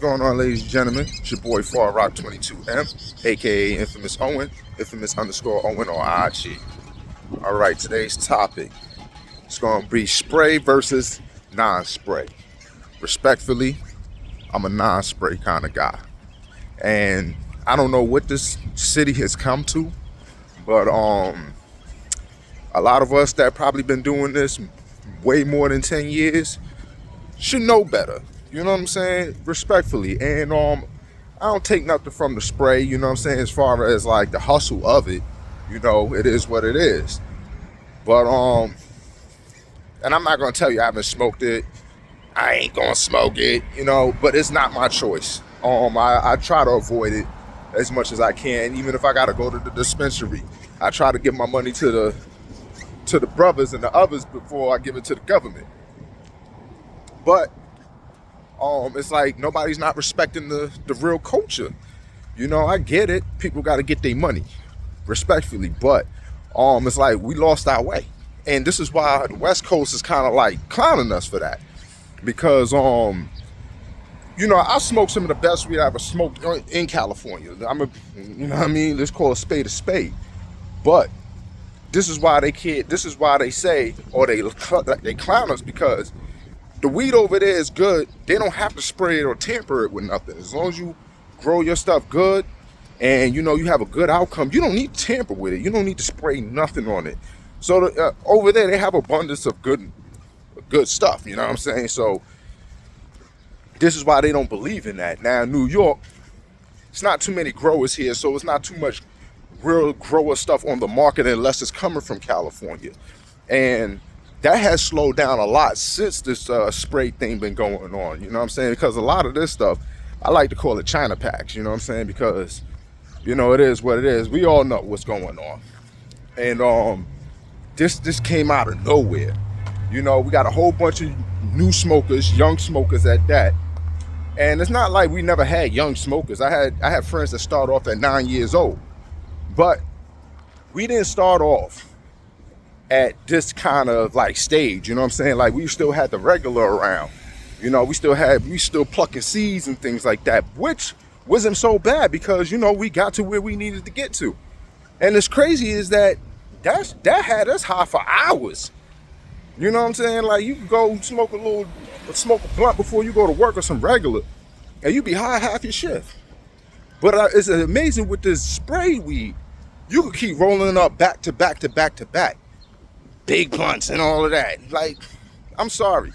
going on, ladies and gentlemen? It's your boy Far Rock 22M, aka Infamous Owen, Infamous underscore Owen on IG. All right, today's topic is going to be spray versus non-spray. Respectfully, I'm a non-spray kind of guy, and I don't know what this city has come to, but a lot of us that probably been doing this way more than 10 years should know better. You know what I'm saying? Respectfully. And I don't take nothing from the spray, you know what I'm saying, as far as like the hustle of it. You know, it is what it is. But and I'm not gonna tell you I haven't smoked it. I ain't gonna smoke it, you know, but it's not my choice. I try to avoid it as much as I can, even if I gotta go to the dispensary. I try to give my money to the brothers and the others before I give it to the government. But it's like nobody's not respecting the real culture. You know, I get it. People got to get their money, respectfully. But it's like we lost our way. And this is why the West Coast is kind of like clowning us for that. Because, you know, I smoked some of the best weed I ever smoked in California. You know what I mean? Let's call a spade a spade. But this is why they say, or they clown us, because the weed over there is good. They don't have to spray it or tamper it with nothing. As long as you grow your stuff good and, you know, you have a good outcome, you don't need to tamper with it. You don't need to spray nothing on it. So over there, they have abundance of good stuff. You know what I'm saying? So this is why they don't believe in that. Now, in New York, it's not too many growers here, so it's not too much real grower stuff on the market unless it's coming from California. And that has slowed down a lot since this spray thing been going on, you know what I'm saying? Because a lot of this stuff, I like to call it China packs, you know what I'm saying? Because, you know, it is what it is. We all know what's going on. And this came out of nowhere. You know, we got a whole bunch of new smokers, young smokers at that. And it's not like we never had young smokers. I had friends that started off at 9 years old. But we didn't start off at this kind of like stage, you know what I'm saying? Like we still had the regular around, you know, we still plucking seeds and things like that, which wasn't so bad because, you know, we got to where we needed to get to. And it's crazy is that had us high for hours. You know what I'm saying? Like you could go smoke a blunt before you go to work or some regular, and you be high half your shift. But it's amazing with this spray weed, you could keep rolling up back to back to back to back. Big blunts and all of that. Like, I'm sorry.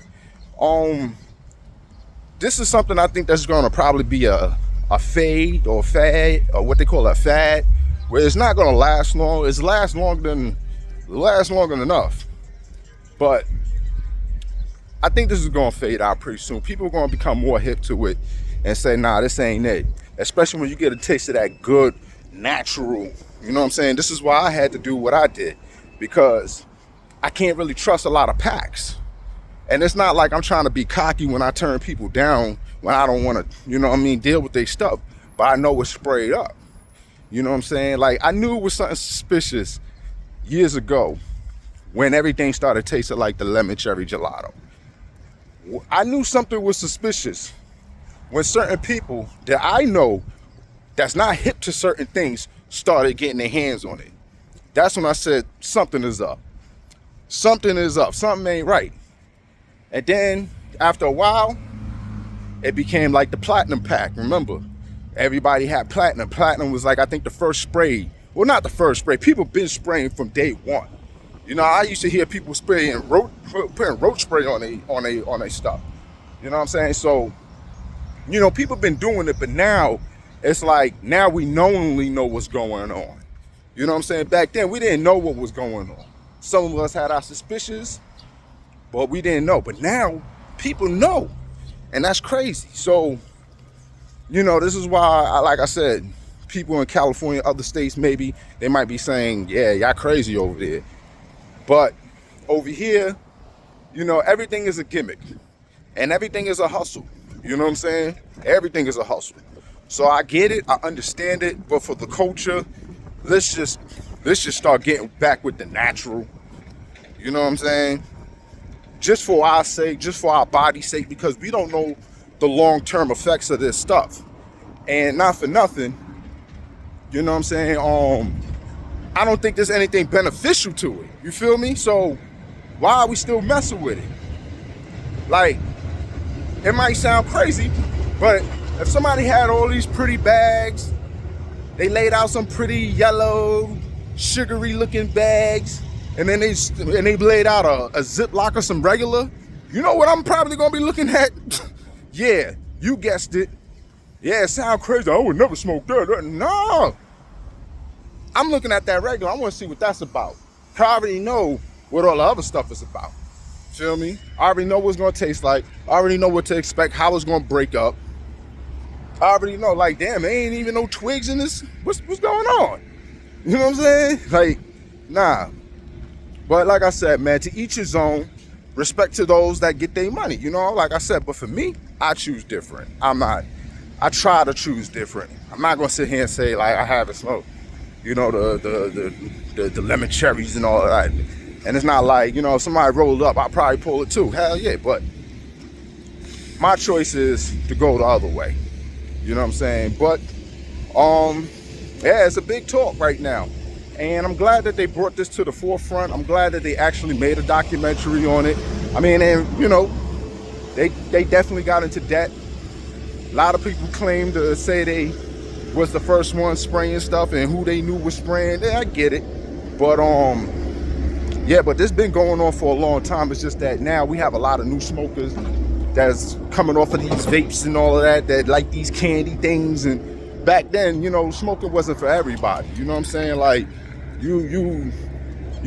This is something I think that's going to probably be a fad, or what they call a fad, where it's not going to last long. It's last longer than enough. But I think this is going to fade out pretty soon. People are going to become more hip to it and say, nah, this ain't it. Especially when you get a taste of that good, natural, you know what I'm saying? This is why I had to do what I did, because I can't really trust a lot of packs. And it's not like I'm trying to be cocky when I turn people down when I don't want to, you know what I mean, deal with their stuff. But I know it's sprayed up. You know what I'm saying? Like, I knew it was something suspicious years ago when everything started tasting like the lemon cherry gelato. I knew something was suspicious when certain people that I know that's not hip to certain things started getting their hands on it. That's when I said something is up. Something is up. Something ain't right. And then after a while, it became like the platinum pack. Remember, everybody had platinum. Platinum was like, I think the first spray. Well, not the first spray. People been spraying from day one. You know, I used to hear people putting roach spray on their stuff. You know what I'm saying? So, you know, people been doing it, but now it's like, now we knowingly know what's going on. You know what I'm saying? Back then, we didn't know what was going on. Some of us had our suspicions, but we didn't know. But now, people know, and that's crazy. So, you know, this is why, like I said, people in California, other states, maybe, they might be saying, yeah, y'all crazy over there. But over here, you know, everything is a gimmick, and everything is a hustle. You know what I'm saying? Everything is a hustle. So I get it, I understand it, but for the culture, let's just start getting back with the natural. You know what I'm saying? Just for our sake, just for our body's sake, because we don't know the long-term effects of this stuff. And not for nothing, you know what I'm saying? I don't think there's anything beneficial to it. You feel me? So why are we still messing with it? Like, it might sound crazy, but if somebody had all these pretty bags, they laid out some pretty yellow, sugary looking bags, and then they laid out a Ziploc or some regular, you know what I'm probably gonna be looking at? Yeah, you guessed it. Yeah, it sounds crazy. I would never smoke that. No. I'm looking at that regular. I want to see what that's about. I already know what all the other stuff is about. Feel me? I already know what it's going to taste like. I already know what to expect, how it's going to break up. I already know, like, damn, there ain't even no twigs in this. What's going on? You know what I'm saying? Like, nah. But like I said, man, to each his own. Respect to those that get their money. You know, like I said, but for me, I choose different. I try to choose different. I'm not going to sit here and say, like, I haven't smoked, you know, the lemon cherries and all of that. And it's not like, you know, if somebody rolled up, I'll probably pull it too. Hell yeah. But my choice is to go the other way. You know what I'm saying? But, yeah, it's a big talk right now. And I'm glad that they brought this to the forefront. I'm glad that they actually made a documentary on it. I mean, and, you know, they definitely got into debt. A lot of people claim to say they was the first one spraying stuff and who they knew was spraying. Yeah, I get it. But, yeah, but this been going on for a long time. It's just that now we have a lot of new smokers that's coming off of these vapes and all of that like these candy things. And back then, you know, smoking wasn't for everybody. You know what I'm saying? Like, you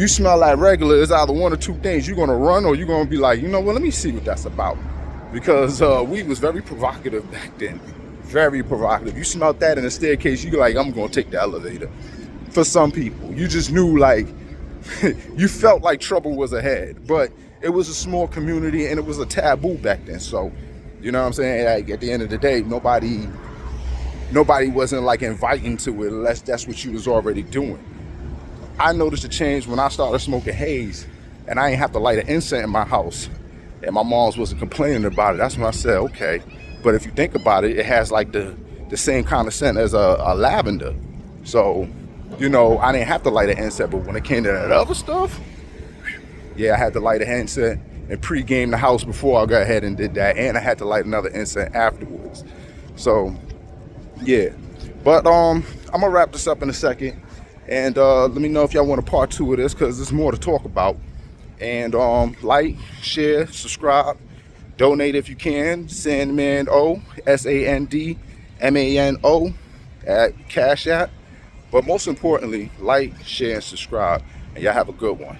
smell like regular, it's either one or two things. You're gonna run or you're gonna be like, you know what, let me see what that's about. Because weed was very provocative back then. Very provocative. You smelled that in a staircase, you're like, I'm gonna take the elevator. For some people, you just knew, like, you felt like trouble was ahead. But it was a small community and it was a taboo back then. So, you know what I'm saying? Like, at the end of the day, nobody wasn't like inviting to it unless that's what you was already doing. I noticed a change when I started smoking haze and I ain't have to light an incense in my house and my mom's wasn't complaining about it. That's when I said, okay. But if you think about it, it has like the same kind of scent as a lavender. So, you know, I didn't have to light an incense, but when it came to that other stuff, yeah, I had to light an incense and pre-game the house before I got ahead and did that. And I had to light another incense afterwards. So, yeah. But I'm gonna wrap this up in a second. And let me know if y'all want a part 2 of this, because there's more to talk about. And like, share, subscribe, donate if you can. Sandmano, SANDMANO at Cash App. But most importantly, like, share, and subscribe. And y'all have a good one.